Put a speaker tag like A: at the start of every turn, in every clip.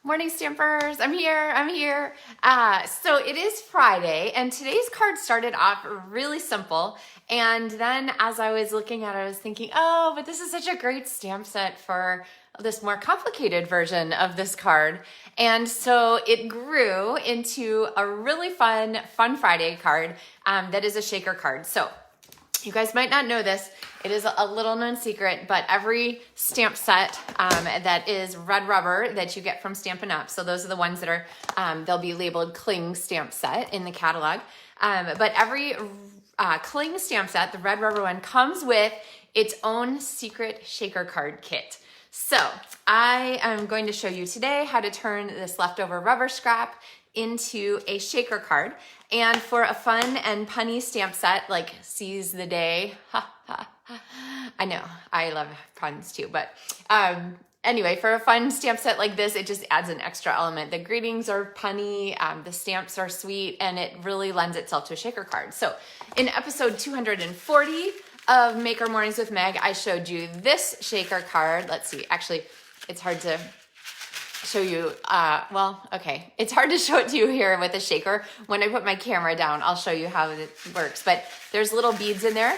A: Morning Stampers, I'm here. So it is Friday and today's card started off really simple. And then as I was looking at it, I was thinking, oh, but this is such a great stamp set for this more complicated version of this card. And so it grew into a really fun Friday card that is a shaker card. So you guys might not know this. It is a little known secret, but every stamp set that is red rubber that you get from Stampin' Up, so those are the ones that are, they'll be labeled cling stamp set in the catalog. But every cling stamp set, the red rubber one, comes with its own secret shaker card kit. So I am going to show you today how to turn this leftover rubber scrap into a shaker card. And for a fun and punny stamp set like seize the day, I know, I love puns too, but anyway, for a fun stamp set like this, it just adds an extra element. The greetings are punny, the stamps are sweet, and it really lends itself to a shaker card. So in episode 240 of Maker Mornings with Meg, I showed you this shaker card. Let's see, actually, it's hard to show you, it's hard to show it to you here with a shaker. When I put my camera down, I'll show you how it works. But there's little beads in there,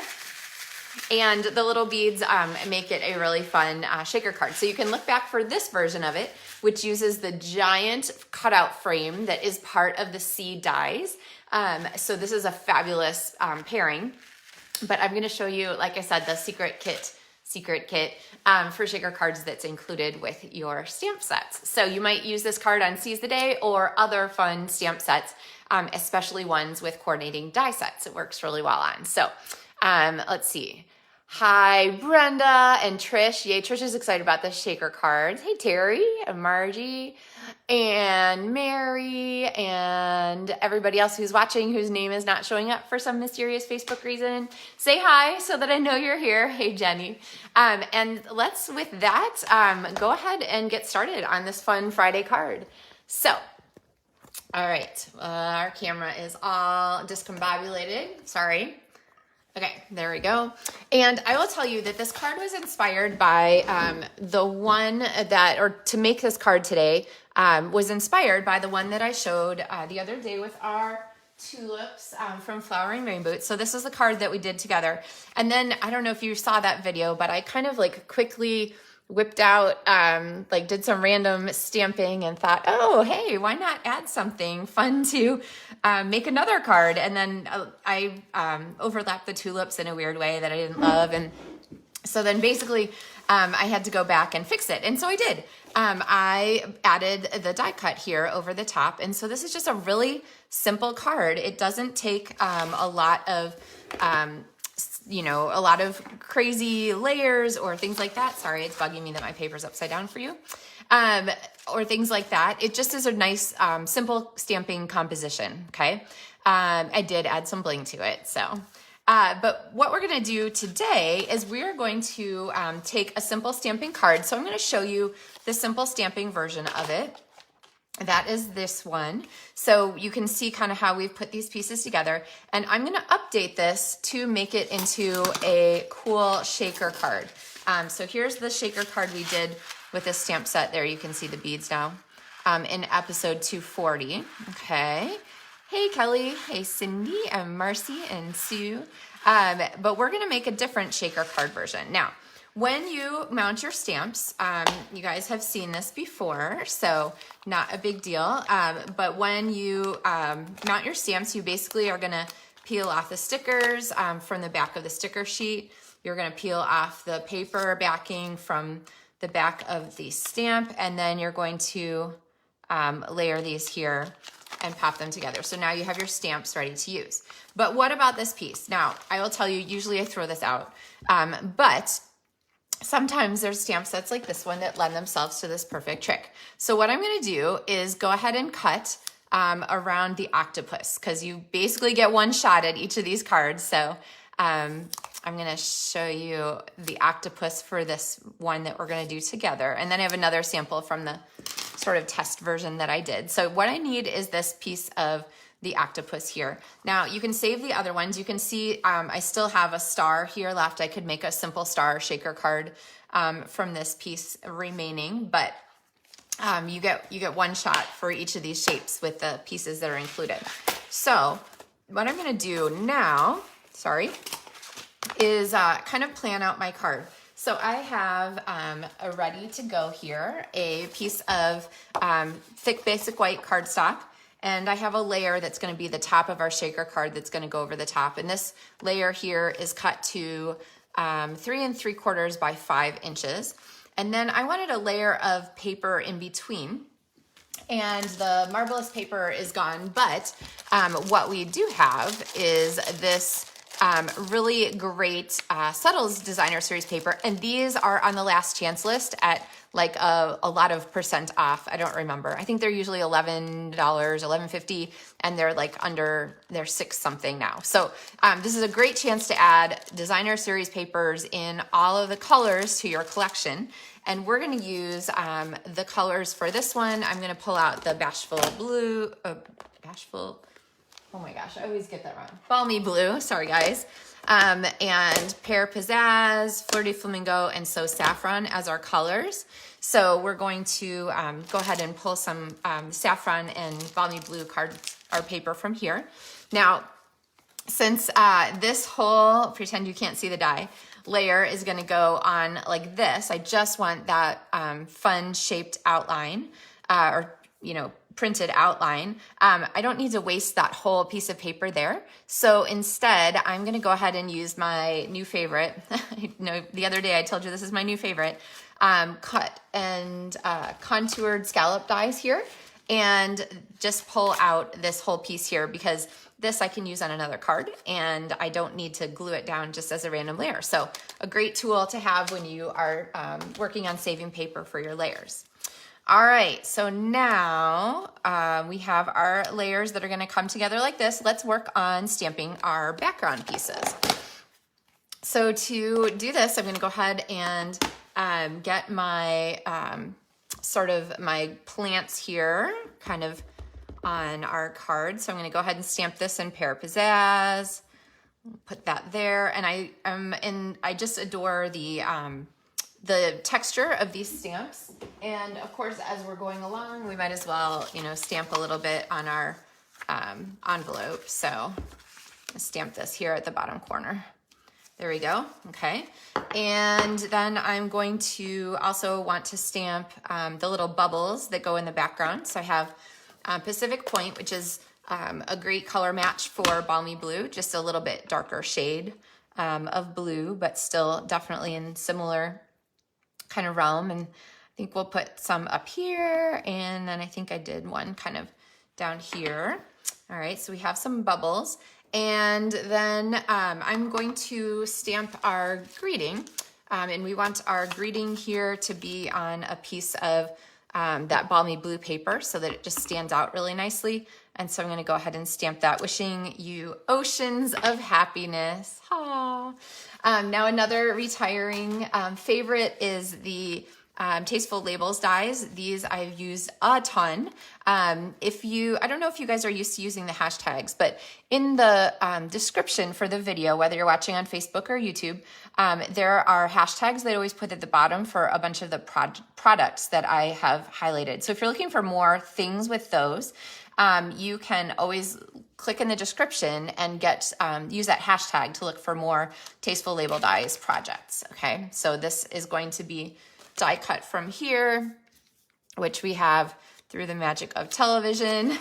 A: and the little beads make it a really fun shaker card. So you can look back for this version of it, which uses the giant cutout frame that is part of the C dies. So this is a fabulous pairing. But I'm going to show you, like I said, the secret kit for shaker cards that's included with your stamp sets. So you might use this card on Seize the Day or other fun stamp sets, especially ones with coordinating die sets. It works really well on. So let's see. Hi, Brenda and Trish. Yay, Trish is excited about the shaker cards. Hey, Terry and Margie and Mary and everybody else who's watching whose name is not showing up for some mysterious Facebook reason. Say hi so that I know you're here. Hey, Jenny. And let's, with that, go ahead and get started on this fun Friday card. So, all right, our camera is all discombobulated. Sorry. Okay, there we go. And I will tell you that this card was inspired by the one that, or to make this card today, was inspired by the one that I showed the other day with our tulips from Flowering Rainbow. So this is the card that we did together. And then, I don't know if you saw that video, but I kind of like quickly whipped out, like did some random stamping and thought, oh, hey, why not add something fun to make another card? And then I overlapped the tulips in a weird way that I didn't love. And so then basically I had to go back and fix it. And so I did. I added the die cut here over the top. And so this is just a really simple card. It doesn't take a lot of crazy layers or things like that. Sorry, it's bugging me that my paper's upside down for you. Or things like that. It just is a nice, simple stamping composition, okay? I did add some bling to it, so. But what we're gonna do today is we're going to take a simple stamping card. So I'm gonna show you the simple stamping version of it. That is this one. So you can see kind of how we've put these pieces together. And I'm going to update this to make it into a cool shaker card. So here's the shaker card we did with this stamp set. There you can see the beads now in episode 240. Okay. Hey, Kelly. Hey, Cindy and Marcy and Sue. But we're going to make a different shaker card version. Now, when you mount your stamps, you guys have seen this before, so not a big deal. But when you mount your stamps, you basically are going to peel off the stickers from the back of the sticker sheet. You're going to peel off the paper backing from the back of the stamp, and then you're going to layer these here and pop them together. So now you have your stamps ready to use. But what about this piece? Now, I will tell you, usually I throw this out, but sometimes there's stamp sets like this one that lend themselves to this perfect trick. So what I'm gonna do is go ahead and cut around the octopus, because you basically get one shot at each of these cards. So I'm gonna show you the octopus for this one that we're gonna do together. And then I have another sample from the sort of test version that I did. So what I need is this piece of the octopus here. Now you can save the other ones. You can see I still have a star here left. I could make a simple star shaker card from this piece remaining, but you get one shot for each of these shapes with the pieces that are included. So what I'm gonna do now, is kind of plan out my card. So I have a ready to go here, a piece of thick basic white cardstock, and I have a layer that's gonna be the top of our shaker card that's gonna go over the top. And this layer here is cut to 3 3/4 by 5 inches. And then I wanted a layer of paper in between, and the marvelous paper is gone, but what we do have is this really great Subtles Designer Series paper, and these are on the last chance list at like a lot of % off. I don't remember. I think they're usually $11, $11.50, and they're like they're 6 something now. So this is a great chance to add Designer Series papers in all of the colors to your collection. And we're gonna use the colors for this one. I'm gonna pull out the Bashful Blue, oh my gosh, I always get that wrong. Balmy Blue, sorry guys. And Pear Pizzazz, Flirty Flamingo, and So Saffron as our colors. So we're going to go ahead and pull some Saffron and Balmy Blue paper from here. Now, since this whole, pretend you can't see the die, layer is gonna go on like this, I just want that fun shaped outline, or printed outline. I don't need to waste that whole piece of paper there. So instead, I'm gonna go ahead and use my new favorite. The other day I told you this is my new favorite, cut and contoured scallop dies here, and just pull out this whole piece here, because this I can use on another card and I don't need to glue it down just as a random layer. So a great tool to have when you are working on saving paper for your layers. All right, so now we have our layers that are gonna come together like this. Let's work on stamping our background pieces. So to do this, I'm gonna go ahead and get my my plants here kind of on our card. So I'm gonna go ahead and stamp this in Pear Pizzazz, put that there. And I just adore the texture of these stamps. And of course, as we're going along, we might as well, stamp a little bit on our envelope. So let's stamp this here at the bottom corner. There we go, okay. And then I'm going to also want to stamp the little bubbles that go in the background. So I have Pacific Point, which is a great color match for Balmy Blue, just a little bit darker shade of blue, but still definitely in similar kind of realm. And I think we'll put some up here, and then I think I did one kind of down here. All right, so we have some bubbles. And then I'm going to stamp our greeting, and we want our greeting here to be on a piece of that Balmy Blue paper so that it just stands out really nicely. And so I'm gonna go ahead and stamp that, wishing you oceans of happiness. Aww. Now another retiring favorite is the Tasteful Labels dies. These I've used a ton. I don't know if you guys are used to using the hashtags, but in the description for the video, whether you're watching on Facebook or YouTube, there are hashtags that I always put at the bottom for a bunch of the products that I have highlighted. So if you're looking for more things with those, you can always click in the description and use that hashtag to look for more Tasteful Label dies projects, okay? So this is going to be die cut from here, which we have through the magic of television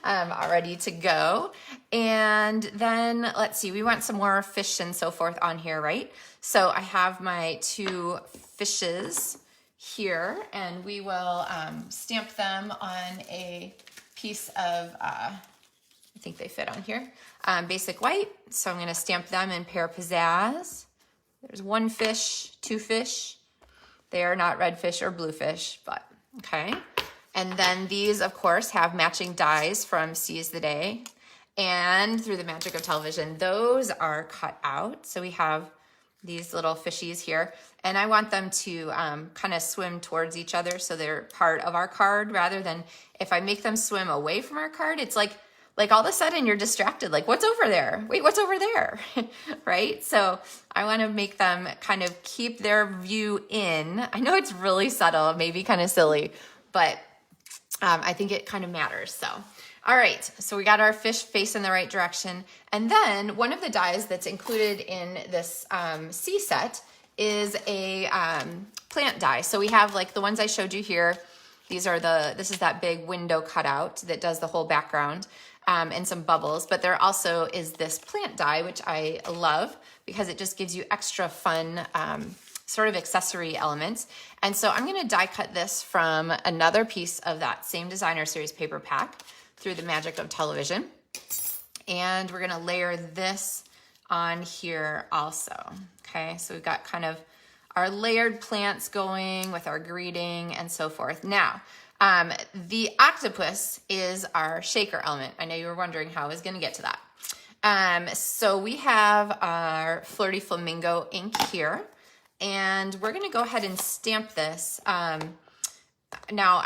A: all ready to go. And then let's see, we want some more fish and so forth on here, right? So I have my 2 fishes here, and we will stamp them on a piece of, I think they fit on here, basic white. So I'm gonna stamp them in Pear Pizzazz. There's 1 fish, 2 fish. They are not red fish or blue fish, but okay. And then these, of course, have matching dies from Seize the Day and through the magic of television. Those are cut out. So we have these little fishies here, and I want them to kind of swim towards each other so they're part of our card, rather than if I make them swim away from our card, it's like all of a sudden you're distracted, like what's over there? Wait, what's over there? Right? So I want to make them kind of keep their view in. I know it's really subtle, maybe kind of silly, but I think it kind of matters. So, all right, so we got our fish face in the right direction. And then one of the dies that's included in this C set is a plant die. So we have like the ones I showed you here. This is that big window cutout that does the whole background and some bubbles. But there also is this plant die, which I love because it just gives you extra fun sort of accessory elements. And so I'm gonna die cut this from another piece of that same designer series paper pack through the magic of television. And we're gonna layer this on here also, okay? So we've got kind of our layered plants going with our greeting and so forth. Now, the octopus is our shaker element. I know you were wondering how I was gonna get to that. So we have our Flirty Flamingo ink here, and we're gonna go ahead and stamp this. Now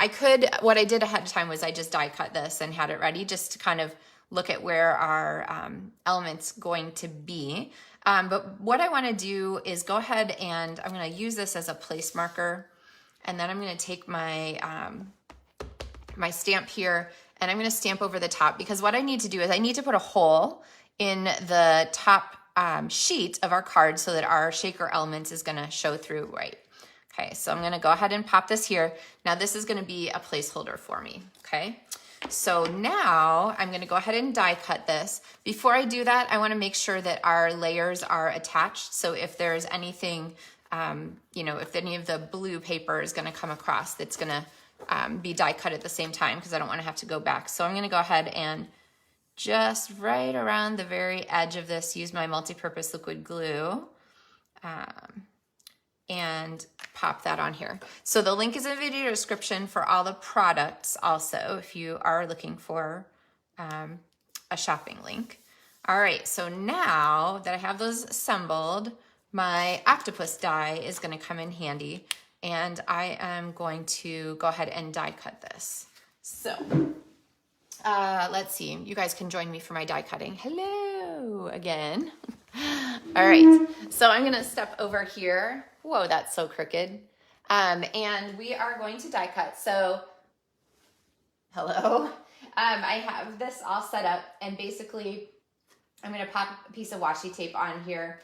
A: what I did ahead of time was I just die cut this and had it ready just to kind of look at where our element's going to be. But what I wanna do is go ahead and I'm gonna use this as a place marker, and then I'm gonna take my, my stamp here and I'm gonna stamp over the top, because what I need to do is I need to put a hole in the top sheet of our card so that our shaker elements is gonna show through right. Okay, so I'm gonna go ahead and pop this here. Now this is gonna be a placeholder for me, okay? So now I'm gonna go ahead and die cut this. Before I do that, I wanna make sure that our layers are attached. So if there's anything, you know, if any of the blue paper is gonna come across, that's gonna be die cut at the same time, because I don't wanna have to go back. So I'm gonna go ahead and just right around the very edge of this, use my multi-purpose liquid glue and pop that on here. So the link is in the video description for all the products also, if you are looking for a shopping link. All right, so now that I have those assembled, my octopus die is gonna come in handy, and I am going to go ahead and die cut this. So let's see, you guys can join me for my die cutting. Hello again. All right, so I'm gonna step over here. Whoa, that's so crooked. And we are going to die cut. So, hello. I have this all set up, and basically I'm gonna pop a piece of washi tape on here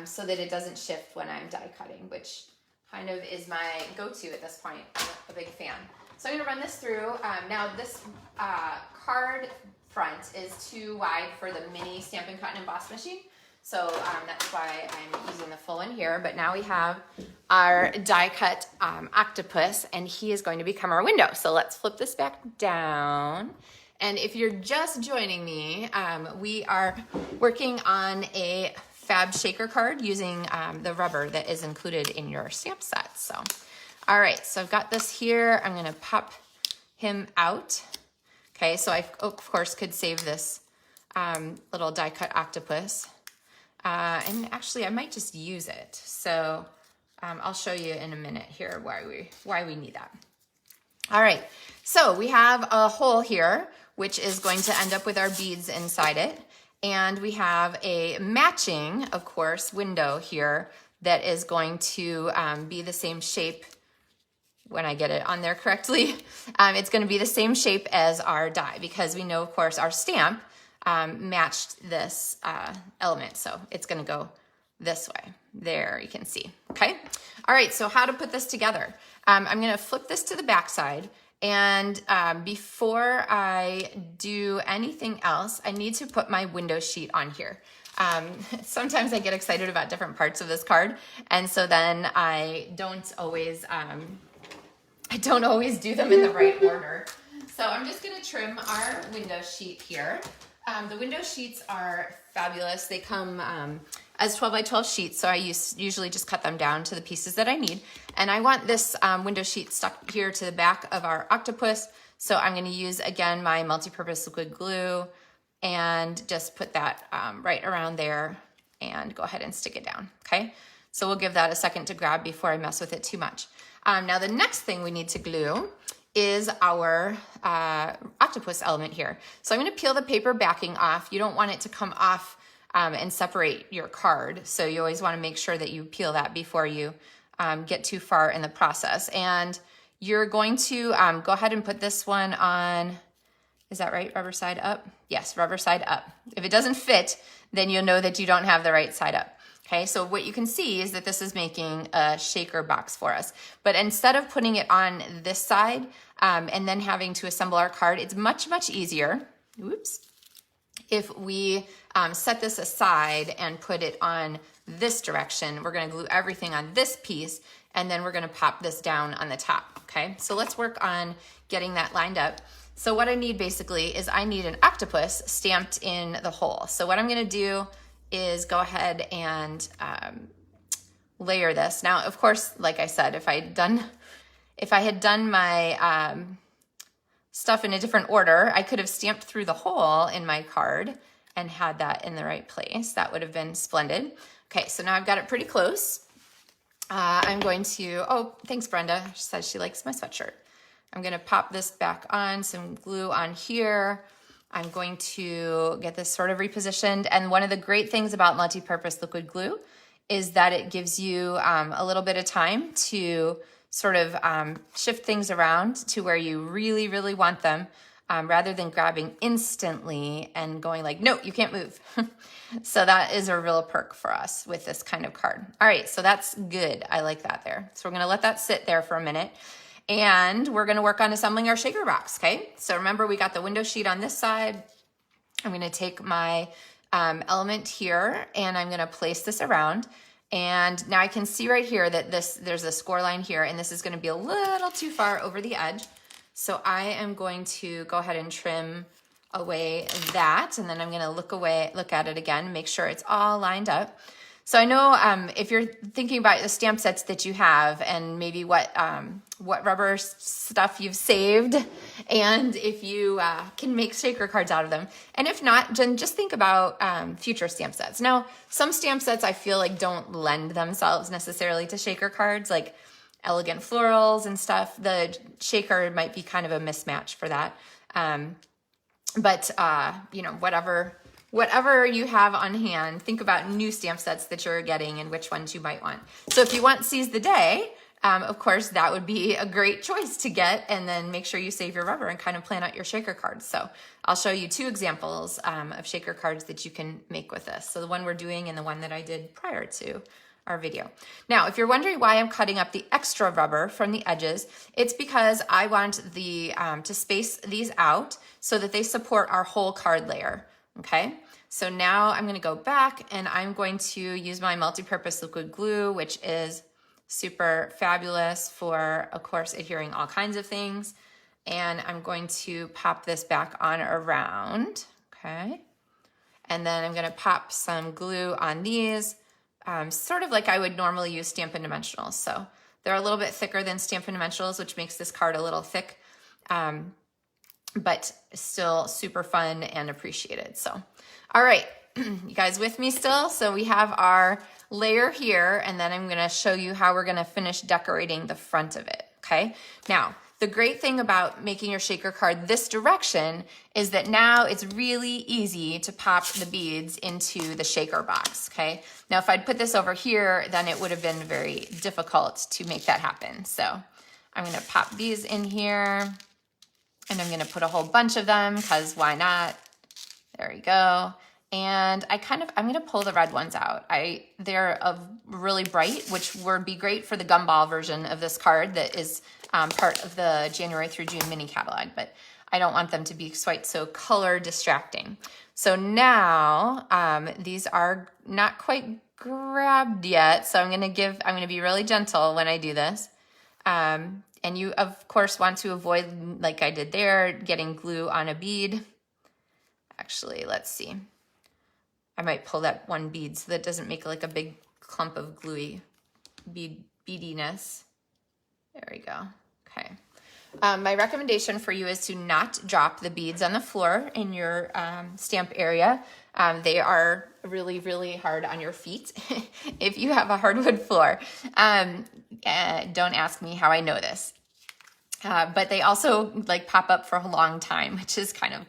A: so that it doesn't shift when I'm die cutting, which kind of is my go-to at this point. I'm a big fan. So I'm gonna run this through. Now this card front is too wide for the mini Stampin' Cut and Emboss machine. So that's why I'm using the full one here. But now we have our die cut octopus, and he is going to become our window. So let's flip this back down. And if you're just joining me, we are working on a fab shaker card using the rubber that is included in your stamp set. So, all right, so I've got this here. I'm gonna pop him out. Okay, so I, of course, could save this little die cut octopus. And actually I might just use it. So I'll show you in a minute here why we need that. All right, so we have a hole here, which is going to end up with our beads inside it. And we have a matching, of course, window here that is going to be the same shape when I get it on there correctly. It's gonna be the same shape as our die, because we know, of course, our stamp matched this element. So it's gonna go this way. There, you can see, okay? All right, so how to put this together. I'm gonna flip this to the back side, and before I do anything else, I need to put my window sheet on here. Sometimes I get excited about different parts of this card, and so then I don't always do them in the right order. So I'm just gonna trim our window sheet here. The window sheets are fabulous. They come as 12 by 12 sheets, so I usually just cut them down to the pieces that I need. And I want this window sheet stuck here to the back of our octopus, so I'm gonna use, again, my multi-purpose liquid glue and just put that right around there and go ahead and stick it down, okay? So we'll give that a second to grab before I mess with it too much. Now the next thing we need to glue is our octopus element here. So I'm gonna peel the paper backing off. You don't want it to come off and separate your card. So you always wanna make sure that you peel that before you get too far in the process. And you're going to go ahead and put this one on, is that right? Rubber side up? Yes, rubber side up. If it doesn't fit, then you'll know that you don't have the right side up. Okay, so what you can see is that this is making a shaker box for us. But instead of putting it on this side and then having to assemble our card, it's much, much easier, whoops, if we set this aside and put it on this direction. We're gonna glue everything on this piece, and then we're gonna pop this down on the top, okay? So let's work on getting that lined up. So what I need basically is I need an octopus stamped in the hole. So what I'm gonna do is go ahead and layer this. Now, of course, like I said, if I had done my stuff in a different order, I could have stamped through the hole in my card and had that in the right place. That would have been splendid. Okay, so now I've got it pretty close. I'm going to, oh, thanks Brenda. She says she likes my sweatshirt. I'm gonna pop this back on, some glue on here. I'm going to get this sort of repositioned. And one of the great things about multi-purpose liquid glue is that it gives you a little bit of time to sort of shift things around to where you really, really want them, rather than grabbing instantly and going like, no, you can't move. So that is a real perk for us with this kind of card. All right, so that's good. I like that there. So we're gonna let that sit there for a minute. And we're gonna work on assembling our shaker box, okay? So remember, we got the window sheet on this side. I'm gonna take my element here and I'm gonna place this around. And now I can see right here that there's a score line here, and this is gonna be a little too far over the edge. So I am going to go ahead and trim away that, and then I'm gonna look at it again, make sure it's all lined up. So I know if you're thinking about the stamp sets that you have and maybe what rubber stuff you've saved, and if you can make shaker cards out of them. And if not, then just think about future stamp sets. Now, some stamp sets I feel like don't lend themselves necessarily to shaker cards, like elegant florals and stuff. The shaker might be kind of a mismatch for that. But you know, whatever you have on hand, think about new stamp sets that you're getting and which ones you might want. So if you want Seize the Day, of course, that would be a great choice to get, and then make sure you save your rubber and kind of plan out your shaker cards. So I'll show you two examples of shaker cards that you can make with this. So the one we're doing and the one that I did prior to our video. Now, if you're wondering why I'm cutting up the extra rubber from the edges, it's because I want the to space these out so that they support our whole card layer. Okay, so now I'm going to go back and I'm going to use my multi-purpose liquid glue, which is super fabulous for, of course, adhering all kinds of things. And I'm going to pop this back on around, okay? And then I'm going to pop some glue on these, sort of like I would normally use Stampin' Dimensionals. So they're a little bit thicker than Stampin' Dimensionals, which makes this card a little thick. But still super fun and appreciated. So, all right, you guys with me still? So we have our layer here, and then I'm gonna show you how we're gonna finish decorating the front of it, okay? Now, the great thing about making your shaker card this direction is that now it's really easy to pop the beads into the shaker box, okay? Now, if I'd put this over here, then it would have been very difficult to make that happen. So I'm gonna pop these in here, and I'm gonna put a whole bunch of them, because why not? There we go. And I'm gonna pull the red ones out. They're really bright, which would be great for the gumball version of this card that is part of the January through June mini catalog, but I don't want them to be quite so color distracting. So now these are not quite grabbed yet, so I'm gonna be really gentle when I do this. And you, of course, want to avoid, like I did there, getting glue on a bead. Actually, let's see. I might pull that one bead so that doesn't make like a big clump of gluey beadiness. There we go. Okay. My recommendation for you is to not drop the beads on the floor in your stamp area. They are really, really hard on your feet if you have a hardwood floor. Don't ask me how I know this. But they also like pop up for a long time, which is kind of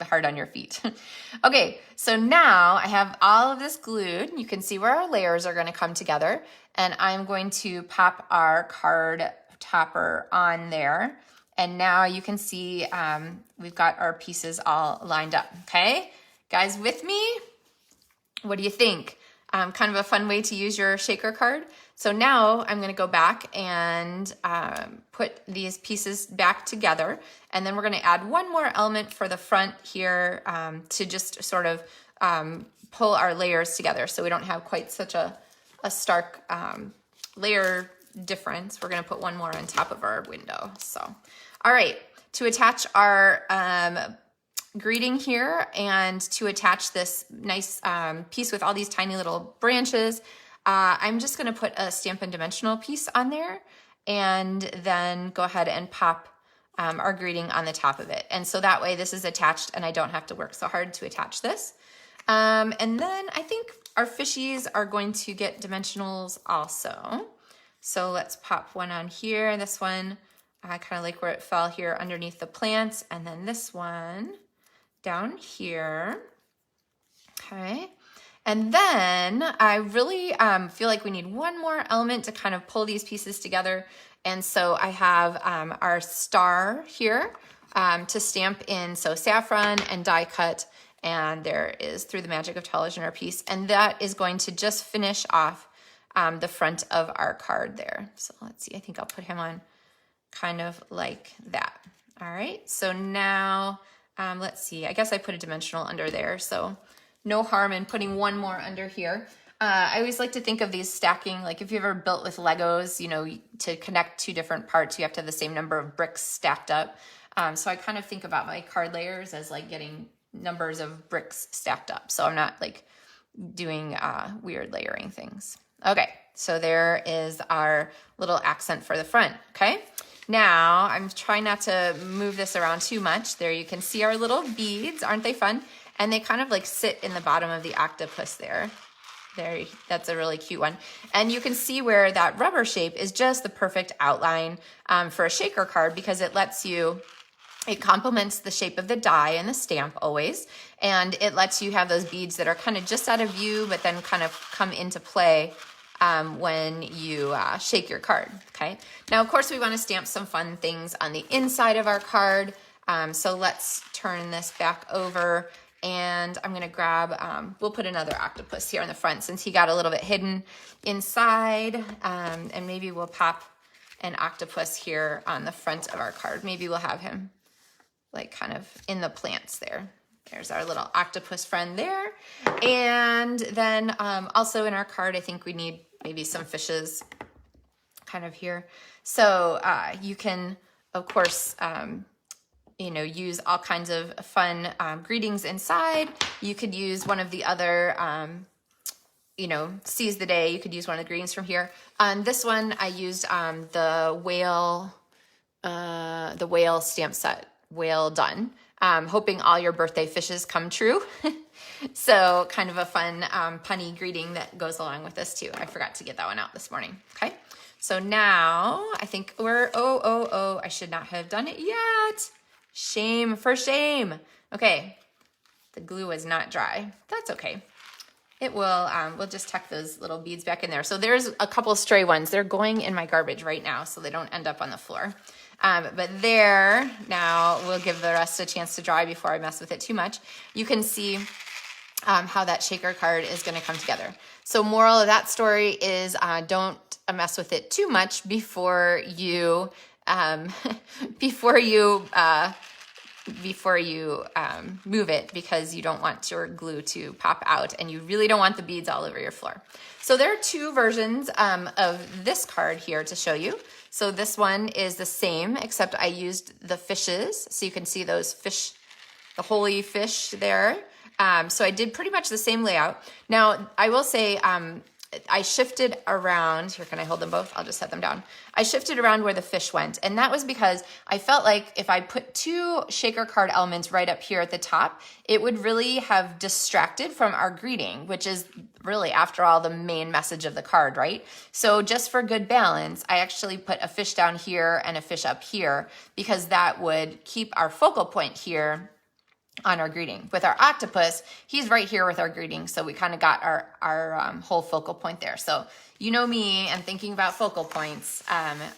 A: hard on your feet. Okay, so now I have all of this glued. You can see where our layers are going to come together, and I'm going to pop our card topper on there. And now you can see we've got our pieces all lined up, okay? Guys with me? What do you think? Kind of a fun way to use your shaker card. So now I'm gonna go back and put these pieces back together, and then we're gonna add one more element for the front here to just sort of pull our layers together so we don't have quite such a stark layer difference. We're gonna put one more on top of our window. So, all right, to attach our greeting here and to attach this nice piece with all these tiny little branches, I'm just gonna put a Stampin' Dimensional piece on there and then go ahead and pop our greeting on the top of it. And so that way this is attached and I don't have to work so hard to attach this. And then I think our fishies are going to get dimensionals also. So let's pop one on here. This one, I kind of like where it fell here underneath the plants. And then this one down here. Okay. And then I really feel like we need one more element to kind of pull these pieces together. And so I have our star here to stamp in. So saffron and die cut. And there is Through the Magic of Television, our piece. And that is going to just finish off the front of our card there. So let's see, I think I'll put him on kind of like that. All right, so now let's see, I guess I put a dimensional under there, so no harm in putting one more under here. I always like to think of these stacking, like if you ever built with Legos, you know, to connect two different parts, you have to have the same number of bricks stacked up. So I kind of think about my card layers as like getting numbers of bricks stacked up. So I'm not like doing weird layering things. Okay, so there is our little accent for the front, okay? Now, I'm trying not to move this around too much. There you can see our little beads. Aren't they fun? And they kind of like sit in the bottom of the octopus there. There, that's a really cute one. And you can see where that rubber shape is just the perfect outline for a shaker card because it lets you, it complements the shape of the die and the stamp always. And it lets you have those beads that are kind of just out of view, but then kind of come into play when you shake your card, okay? Now, of course, we want to stamp some fun things on the inside of our card. So let's turn this back over and I'm gonna grab, we'll put another octopus here on the front since he got a little bit hidden inside. And maybe we'll pop an octopus here on the front of our card. Maybe we'll have him like kind of in the plants there. There's our little octopus friend there. And then also in our card, I think we need maybe some fishes kind of here. So you can, of course, you know, use all kinds of fun greetings inside. You could use one of the other, you know, seize the day. You could use one of the greetings from here. On this one, I used the whale stamp set, Whale Done. Hoping all your birthday fishes come true. So kind of a fun punny greeting that goes along with this too. I forgot to get that one out this morning, okay? So now I think we're, I should not have done it yet. Shame for shame. Okay, the glue is not dry. That's okay. It will, we'll just tuck those little beads back in there. So there's a couple stray ones. They're going in my garbage right now so they don't end up on the floor. But there, now we'll give the rest a chance to dry before I mess with it too much. You can see how that shaker card is gonna come together. So moral of that story is don't mess with it too much before you, move it because you don't want your glue to pop out and you really don't want the beads all over your floor. So there are two versions of this card here to show you. So this one is the same, except I used the fishes. So you can see those fish, the holy fish there. So I did pretty much the same layout. Now, I will say I shifted around. Here, can I hold them both? I'll just set them down. I shifted around where the fish went. And that was because I felt like if I put two shaker card elements right up here at the top, it would really have distracted from our greeting, which is really, after all, the main message of the card, right? So just for good balance, I actually put a fish down here and a fish up here because that would keep our focal point here on our greeting. With our octopus, he's right here with our greeting, so we kind of got our whole focal point there. So you know me, and thinking about focal points,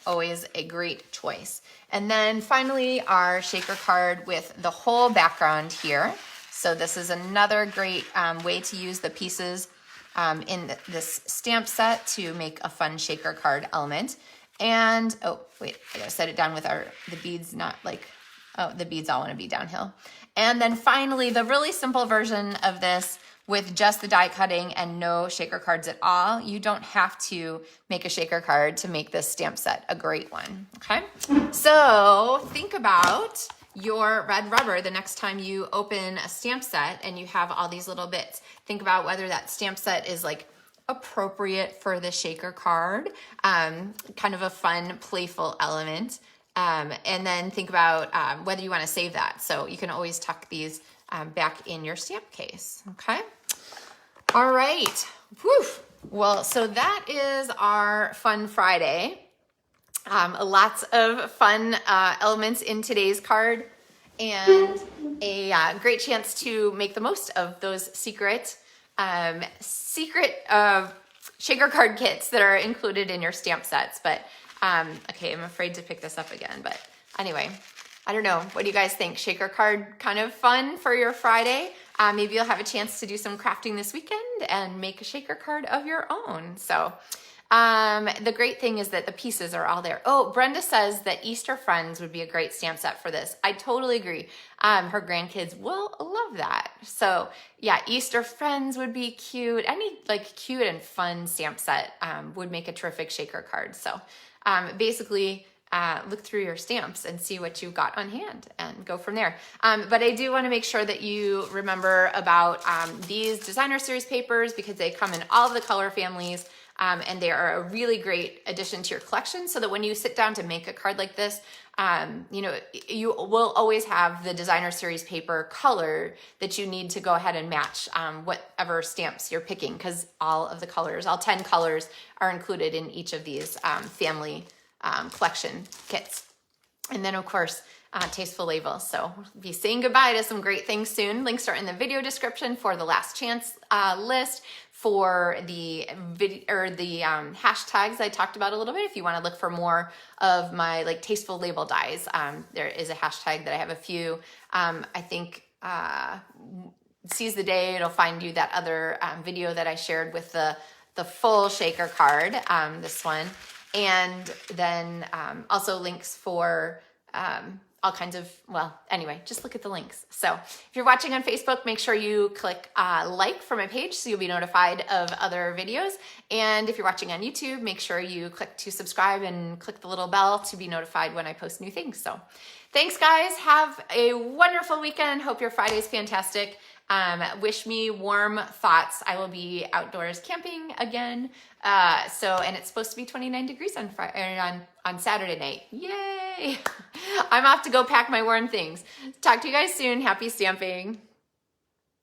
A: always a great choice. And then finally, our shaker card with the whole background here. So this is another great way to use the pieces in this stamp set to make a fun shaker card element. And, oh, wait, I gotta set it down with the beads, not like, oh, the beads all wanna be downhill. And then finally, the really simple version of this with just the die cutting and no shaker cards at all. You don't have to make a shaker card to make this stamp set a great one, okay? So think about your red rubber the next time you open a stamp set and you have all these little bits. Think about whether that stamp set is like appropriate for the shaker card, kind of a fun, playful element. And then think about whether you want to save that. So you can always tuck these back in your stamp case, okay? All right, whew. Well, so that is our Fun Friday. Lots of fun elements in today's card, and a great chance to make the most of those secret shaker card kits that are included in your stamp sets. But okay, I'm afraid to pick this up again, but anyway, I don't know. What do you guys think? Shaker card kind of fun for your Friday? Maybe you'll have a chance to do some crafting this weekend and make a shaker card of your own. So the great thing is that the pieces are all there. Oh, Brenda says that Easter Friends would be a great stamp set for this. I totally agree. Her grandkids will love that. So yeah, Easter Friends would be cute. Any like cute and fun stamp set would make a terrific shaker card. So basically, look through your stamps and see what you've got on hand and go from there. But I do want to make sure that you remember about these designer series papers, because they come in all of the color families, and they are a really great addition to your collection, so that when you sit down to make a card like this, you know, you will always have the designer series paper color that you need to go ahead and match whatever stamps you're picking, because all of the colors, all 10 colors, are included in each of these family collection kits. And then of course, tasteful labels. So we'll be saying goodbye to some great things soon. Links are in the video description for the last chance list, for the hashtags I talked about a little bit. If you want to look for more of my like tasteful label dies, there is a hashtag that I have a few. I think seize the day, it'll find you that other video that I shared with the full shaker card, this one. And then also links for all kinds of, well, anyway, just look at the links. So if you're watching on Facebook, make sure you click like for my page so you'll be notified of other videos. And if you're watching on YouTube, make sure you click to subscribe and click the little bell to be notified when I post new things. So thanks, guys. Have a wonderful weekend. Hope your Friday is fantastic. Wish me warm thoughts. I will be outdoors camping again. And it's supposed to be 29 degrees on Saturday night. Yay! I'm off to go pack my warm things. Talk to you guys soon. Happy stamping.